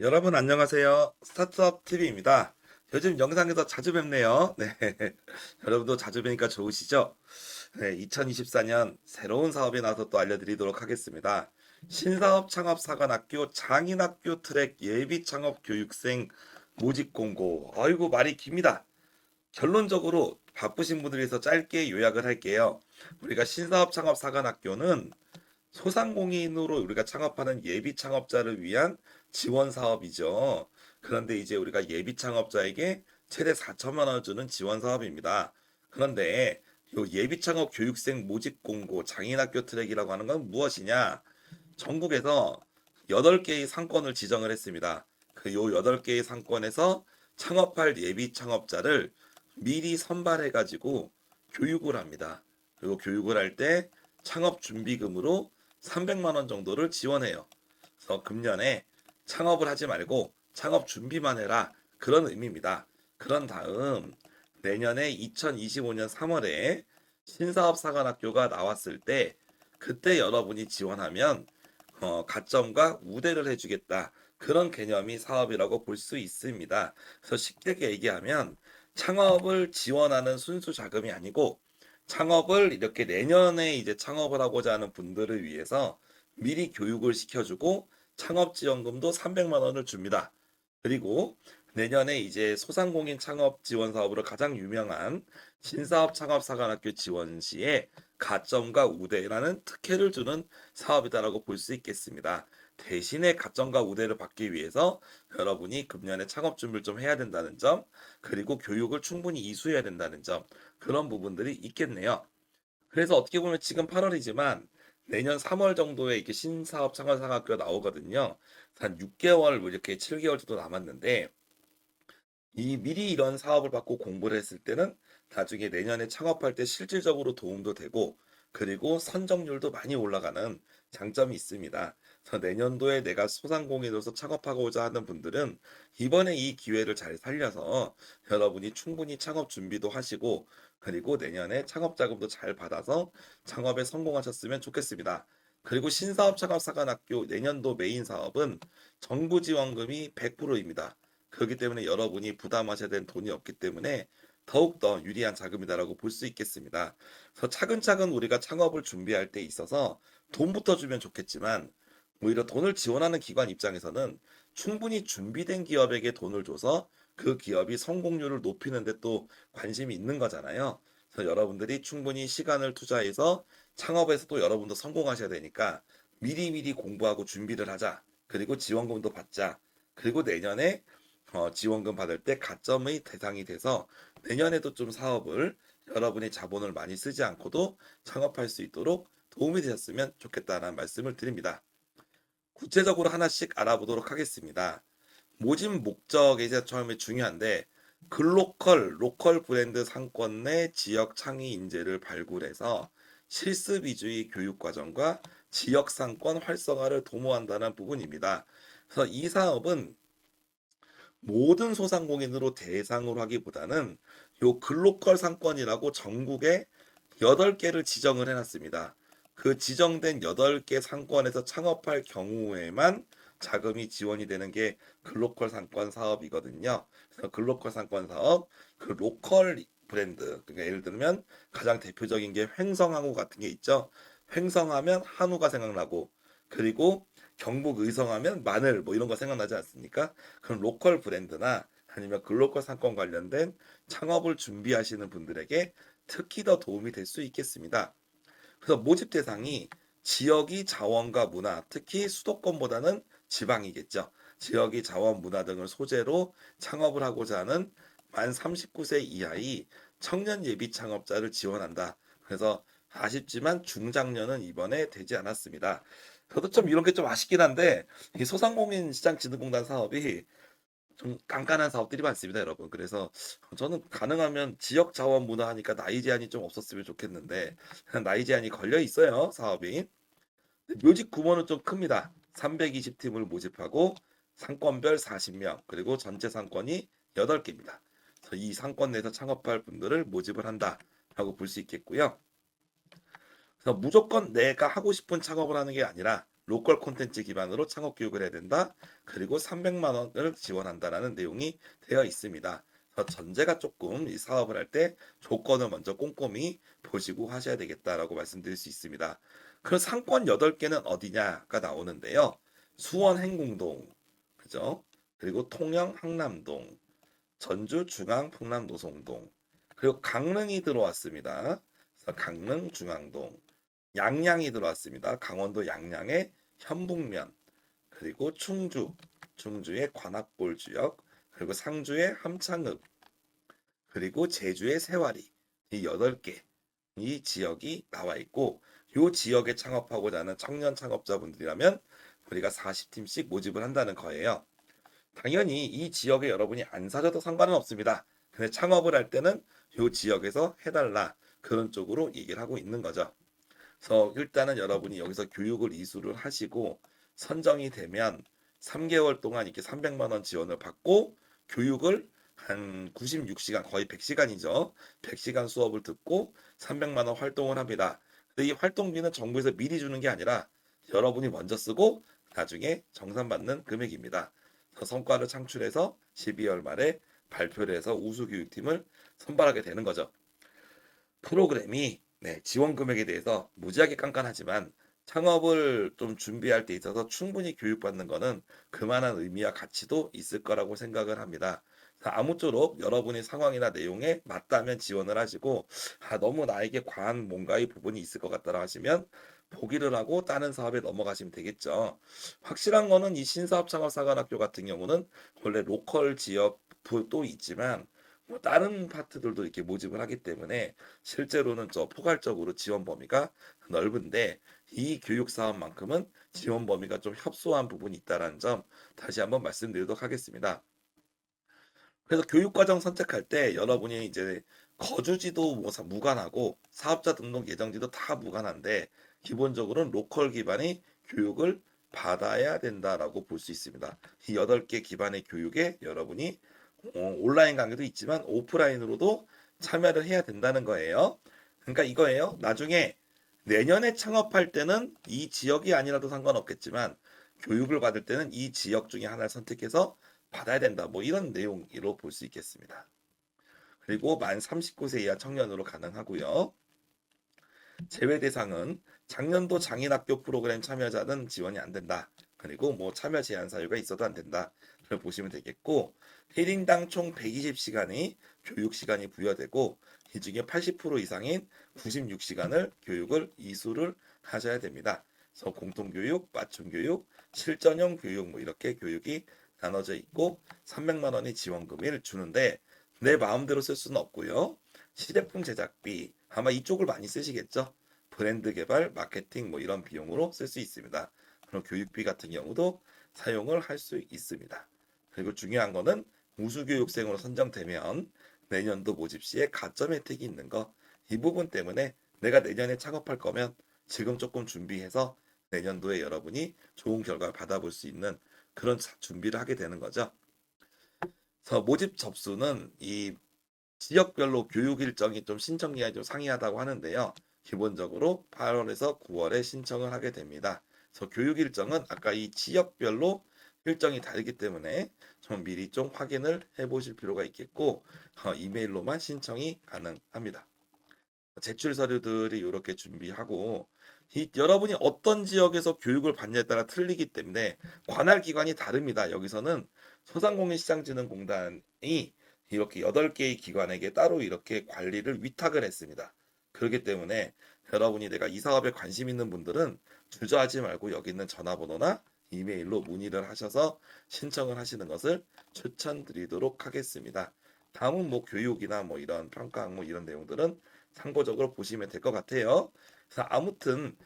여러분 안녕하세요. 스타트업 TV입니다. 요즘 영상에서 자주 뵙네요. 네. 여러분도 자주 뵈니까 좋으시죠? 네, 2024년 새로운 사업이 나와서 또 알려드리도록 하겠습니다. 신사업 창업 사관학교 장인학교 트랙 예비 창업 교육생 모집 공고. 아이고 말이 깁니다. 결론적으로 바쁘신 분들을 위해서 짧게 요약을 할게요. 우리가 신사업 창업 사관학교는 소상공인으로 우리가 창업하는 예비 창업자를 위한 지원 사업이죠. 그런데 이제 우리가 예비 창업자에게 최대 4천만 원을 주는 지원 사업입니다. 그런데 요 예비 창업 교육생 모집 공고 장인학교 트랙이라고 하는 건 무엇이냐? 전국에서 8개의 상권을 지정을 했습니다. 그 요 8개의 상권에서 창업할 예비 창업자를 미리 선발해 가지고 교육을 합니다. 그리고 교육을 할 때 창업 준비금으로 300만 원 정도를 지원해요. 그래서 금년에 창업을 하지 말고 창업 준비만 해라. 그런 의미입니다. 그런 다음 내년에 2025년 3월에 신사업사관학교가 나왔을 때 그때 여러분이 지원하면 가점과 우대를 해주겠다. 그런 개념이 사업이라고 볼 수 있습니다. 그래서 쉽게 얘기하면 창업을 지원하는 순수 자금이 아니고 창업을 이렇게 내년에 이제 창업을 하고자 하는 분들을 위해서 미리 교육을 시켜주고 창업 지원금도 300만 원을 줍니다. 그리고 내년에 이제 소상공인 창업 지원 사업으로 가장 유명한 신사업 창업사관학교 지원 시에 가점과 우대라는 특혜를 주는 사업이다라고 볼 수 있겠습니다. 대신에 가점과 우대를 받기 위해서 여러분이 금년에 창업 준비를 좀 해야 된다는 점, 그리고 교육을 충분히 이수해야 된다는 점, 그런 부분들이 있겠네요. 그래서 어떻게 보면 지금 8월이지만 내년 3월 정도에 이렇게 신사업 창업사관학교가 나오거든요. 한 6개월, 뭐 이렇게 7개월 정도 남았는데 이 미리 이런 사업을 받고 공부를 했을 때는 나중에 내년에 창업할 때 실질적으로 도움도 되고 그리고 선정률도 많이 올라가는 장점이 있습니다. 그래서 내년도에 내가 소상공인으로서 창업하고자 하는 분들은 이번에 이 기회를 잘 살려서 여러분이 충분히 창업 준비도 하시고 그리고 내년에 창업 자금도 잘 받아서 창업에 성공하셨으면 좋겠습니다. 그리고 신사업 창업사관학교 내년도 메인 사업은 정부 지원금이 100%입니다. 그렇기 때문에 여러분이 부담하셔야 되는 돈이 없기 때문에 더욱더 유리한 자금이다라고 볼 수 있겠습니다. 그래서 차근차근 우리가 창업을 준비할 때 있어서 돈부터 주면 좋겠지만 오히려 돈을 지원하는 기관 입장에서는 충분히 준비된 기업에게 돈을 줘서 그 기업이 성공률을 높이는 데 또 관심이 있는 거잖아요. 그래서 여러분들이 충분히 시간을 투자해서 창업에서 또 여러분도 성공하셔야 되니까 미리미리 공부하고 준비를 하자. 그리고 지원금도 받자. 그리고 내년에 지원금 받을 때 가점의 대상이 돼서 내년에도 좀 사업을 여러분의 자본을 많이 쓰지 않고도 창업할 수 있도록 도움이 되셨으면 좋겠다는 말씀을 드립니다. 구체적으로 하나씩 알아보도록 하겠습니다. 모집 목적이 이제 처음에 중요한데 글로컬, 로컬 브랜드 상권 내 지역 창의 인재를 발굴해서 실습 위주의 교육 과정과 지역 상권 활성화를 도모한다는 부분입니다. 그래서 이 사업은 모든 소상공인으로 대상으로 하기보다는 요 글로컬 상권이라고 전국에 8개를 지정을 해놨습니다. 그 지정된 8개 상권에서 창업할 경우에만 자금이 지원이 되는 게 글로컬 상권 사업이거든요. 그래서 글로컬 상권 사업, 그 로컬 브랜드, 그러니까 예를 들면 가장 대표적인 게 횡성항우 같은 게 있죠. 횡성하면 한우가 생각나고, 그리고 경북 의성하면 마늘 뭐 이런 거 생각나지 않습니까? 그런 로컬 브랜드나 아니면 글로컬 상권 관련된 창업을 준비하시는 분들에게 특히 더 도움이 될 수 있겠습니다. 그래서 모집 대상이 지역이 자원과 문화, 특히 수도권보다는 지방이겠죠. 지역이 자원, 문화 등을 소재로 창업을 하고자 하는 만 39세 이하의 청년 예비 창업자를 지원한다. 그래서 아쉽지만 중장년은 이번에 되지 않았습니다. 저도 좀 이런 게 좀 아쉽긴 한데 이 소상공인 시장진흥공단 사업이 좀 깐깐한 사업들이 많습니다, 여러분. 그래서 저는 가능하면 지역 자원 문화 하니까 나이 제한이 좀 없었으면 좋겠는데 나이 제한이 걸려 있어요, 사업이. 묘직 규모는 좀 큽니다. 320팀을 모집하고 상권별 40명, 그리고 전체 상권이 8개입니다. 그래서 이 상권 내에서 창업할 분들을 모집을 한다라고 볼 수 있겠고요. 그래서 무조건 내가 하고 싶은 창업을 하는 게 아니라 로컬 콘텐츠 기반으로 창업 교육을 해야 된다. 그리고 300만 원을 지원한다라는 내용이 되어 있습니다. 그래서 전제가 조금 이 사업을 할 때 조건을 먼저 꼼꼼히 보시고 하셔야 되겠다라고 말씀드릴 수 있습니다. 그 상권 8개는 어디냐가 나오는데요. 수원 행궁동, 그죠? 그리고 통영 항남동, 전주 중앙 풍남 노송동, 그리고 강릉이 들어왔습니다. 그래서 강릉 중앙동, 양양이 들어왔습니다. 강원도 양양의 현북면, 그리고 충주의 관악골 지역, 그리고 상주의 함창읍, 그리고 제주의 세와리, 이 8개 이 지역이 나와 있고, 이 지역에 창업하고자 하는 청년 창업자분들이라면 우리가 40팀씩 모집을 한다는 거예요. 당연히 이 지역에 여러분이 안 사셔도 상관은 없습니다. 근데 창업을 할 때는 이 지역에서 해달라, 그런 쪽으로 얘기를 하고 있는 거죠. 그래서 일단은 여러분이 여기서 교육을 이수를 하시고 선정이 되면 3개월 동안 이렇게 300만 원 지원을 받고 교육을 한 96시간, 거의 100시간이죠. 100시간 수업을 듣고 300만 원 활동을 합니다. 근데 이 활동비는 정부에서 미리 주는 게 아니라 여러분이 먼저 쓰고 나중에 정산받는 금액입니다. 그래서 성과를 창출해서 12월 말에 발표를 해서 우수교육팀을 선발하게 되는 거죠. 프로그램이 지원 금액에 대해서 무지하게 깐깐하지만 창업을 좀 준비할 때 있어서 충분히 교육받는 것은 그만한 의미와 가치도 있을 거라고 생각을 합니다. 아무쪼록 여러분의 상황이나 내용에 맞다면 지원을 하시고, 너무 나에게 과한 뭔가의 부분이 있을 것 같다라 하시면 포기를 하고 다른 사업에 넘어가시면 되겠죠. 확실한 거는 이 신사업 창업사관학교 같은 경우는 원래 로컬 지역도 있지만 뭐 다른 파트들도 이렇게 모집을 하기 때문에 실제로는 포괄적으로 지원 범위가 넓은데, 이 교육 사업만큼은 지원 범위가 좀 협소한 부분이 있다는 점 다시 한번 말씀드리도록 하겠습니다. 그래서 교육과정 선택할 때 여러분이 이제 거주지도 무관하고 사업자 등록 예정지도 다 무관한데, 기본적으로는 로컬 기반의 교육을 받아야 된다라고 볼 수 있습니다. 이 8개 기반의 교육에 여러분이 온라인 강의도 있지만 오프라인으로도 참여를 해야 된다는 거예요. 그러니까 이거예요. 나중에 내년에 창업할 때는 이 지역이 아니라도 상관없겠지만 교육을 받을 때는 이 지역 중에 하나를 선택해서 받아야 된다. 뭐 이런 내용으로 볼 수 있겠습니다. 그리고 만 39세 이하 청년으로 가능하고요. 제외 대상은 작년도 장인학교 프로그램 참여자는 지원이 안 된다. 그리고 뭐 참여 제한 사유가 있어도 안 된다. 를 보시면 되겠고, 1인당 총 120시간의 교육 시간이 부여되고 이 중에 80% 이상인 96시간을 교육을 이수를 하셔야 됩니다. 그래서 공통교육, 맞춤교육, 실전형 교육 뭐 이렇게 교육이 나눠져 있고 300만 원의 지원금을 주는데 내 마음대로 쓸 수는 없고요. 시제품 제작비, 아마 이쪽을 많이 쓰시겠죠. 브랜드 개발, 마케팅 뭐 이런 비용으로 쓸 수 있습니다. 그럼 교육비 같은 경우도 사용을 할 수 있습니다. 그리고 중요한 거는 우수교육생으로 선정되면 내년도 모집 시에 가점 혜택이 있는 거, 이 부분 때문에 내가 내년에 창업할 거면 지금 조금 준비해서 내년도에 여러분이 좋은 결과를 받아볼 수 있는 그런 준비를 하게 되는 거죠. 그래서 모집 접수는 이 지역별로 교육 일정이 좀 신청 기한이 좀 상이하다고 하는데요. 기본적으로 8월에서 9월에 신청을 하게 됩니다. 그래서 교육 일정은 아까 이 지역별로 일정이 다르기 때문에 좀 미리 좀 확인을 해 보실 필요가 있겠고, 이메일로만 신청이 가능합니다. 제출 서류들이 이렇게 준비하고, 여러분이 어떤 지역에서 교육을 받냐에 따라 틀리기 때문에 관할 기관이 다릅니다. 여기서는 소상공인시장진흥공단이 이렇게 8개의 기관에게 따로 이렇게 관리를 위탁을 했습니다. 그렇기 때문에 여러분이 내가 이 사업에 관심 있는 분들은 주저하지 말고 여기 있는 전화번호나 이메일로 문의를 하셔서 신청을 하시는 것을 추천드리도록 하겠습니다. 다음은 뭐 교육이나 뭐 이런 평가 항목 이런 내용들은 참고적으로 보시면 될 것 같아요. 그래서 아무튼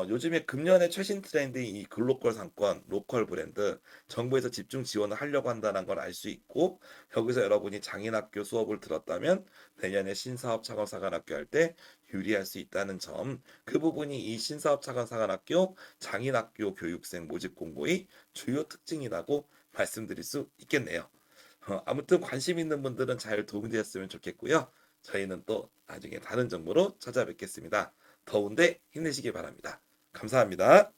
요즘에 금년의 최신 트렌드인 이 글로컬 상권, 로컬 브랜드, 정부에서 집중 지원을 하려고 한다는 걸 알 수 있고, 여기서 여러분이 장인학교 수업을 들었다면 내년에 신사업 창업사관학교 할 때 유리할 수 있다는 점, 그 부분이 이 신사업 창업사관학교 장인학교 교육생 모집 공고의 주요 특징이라고 말씀드릴 수 있겠네요. 아무튼 관심 있는 분들은 잘 도움되었으면 좋겠고요. 저희는 또 나중에 다른 정보로 찾아뵙겠습니다. 더운데 힘내시기 바랍니다. 감사합니다.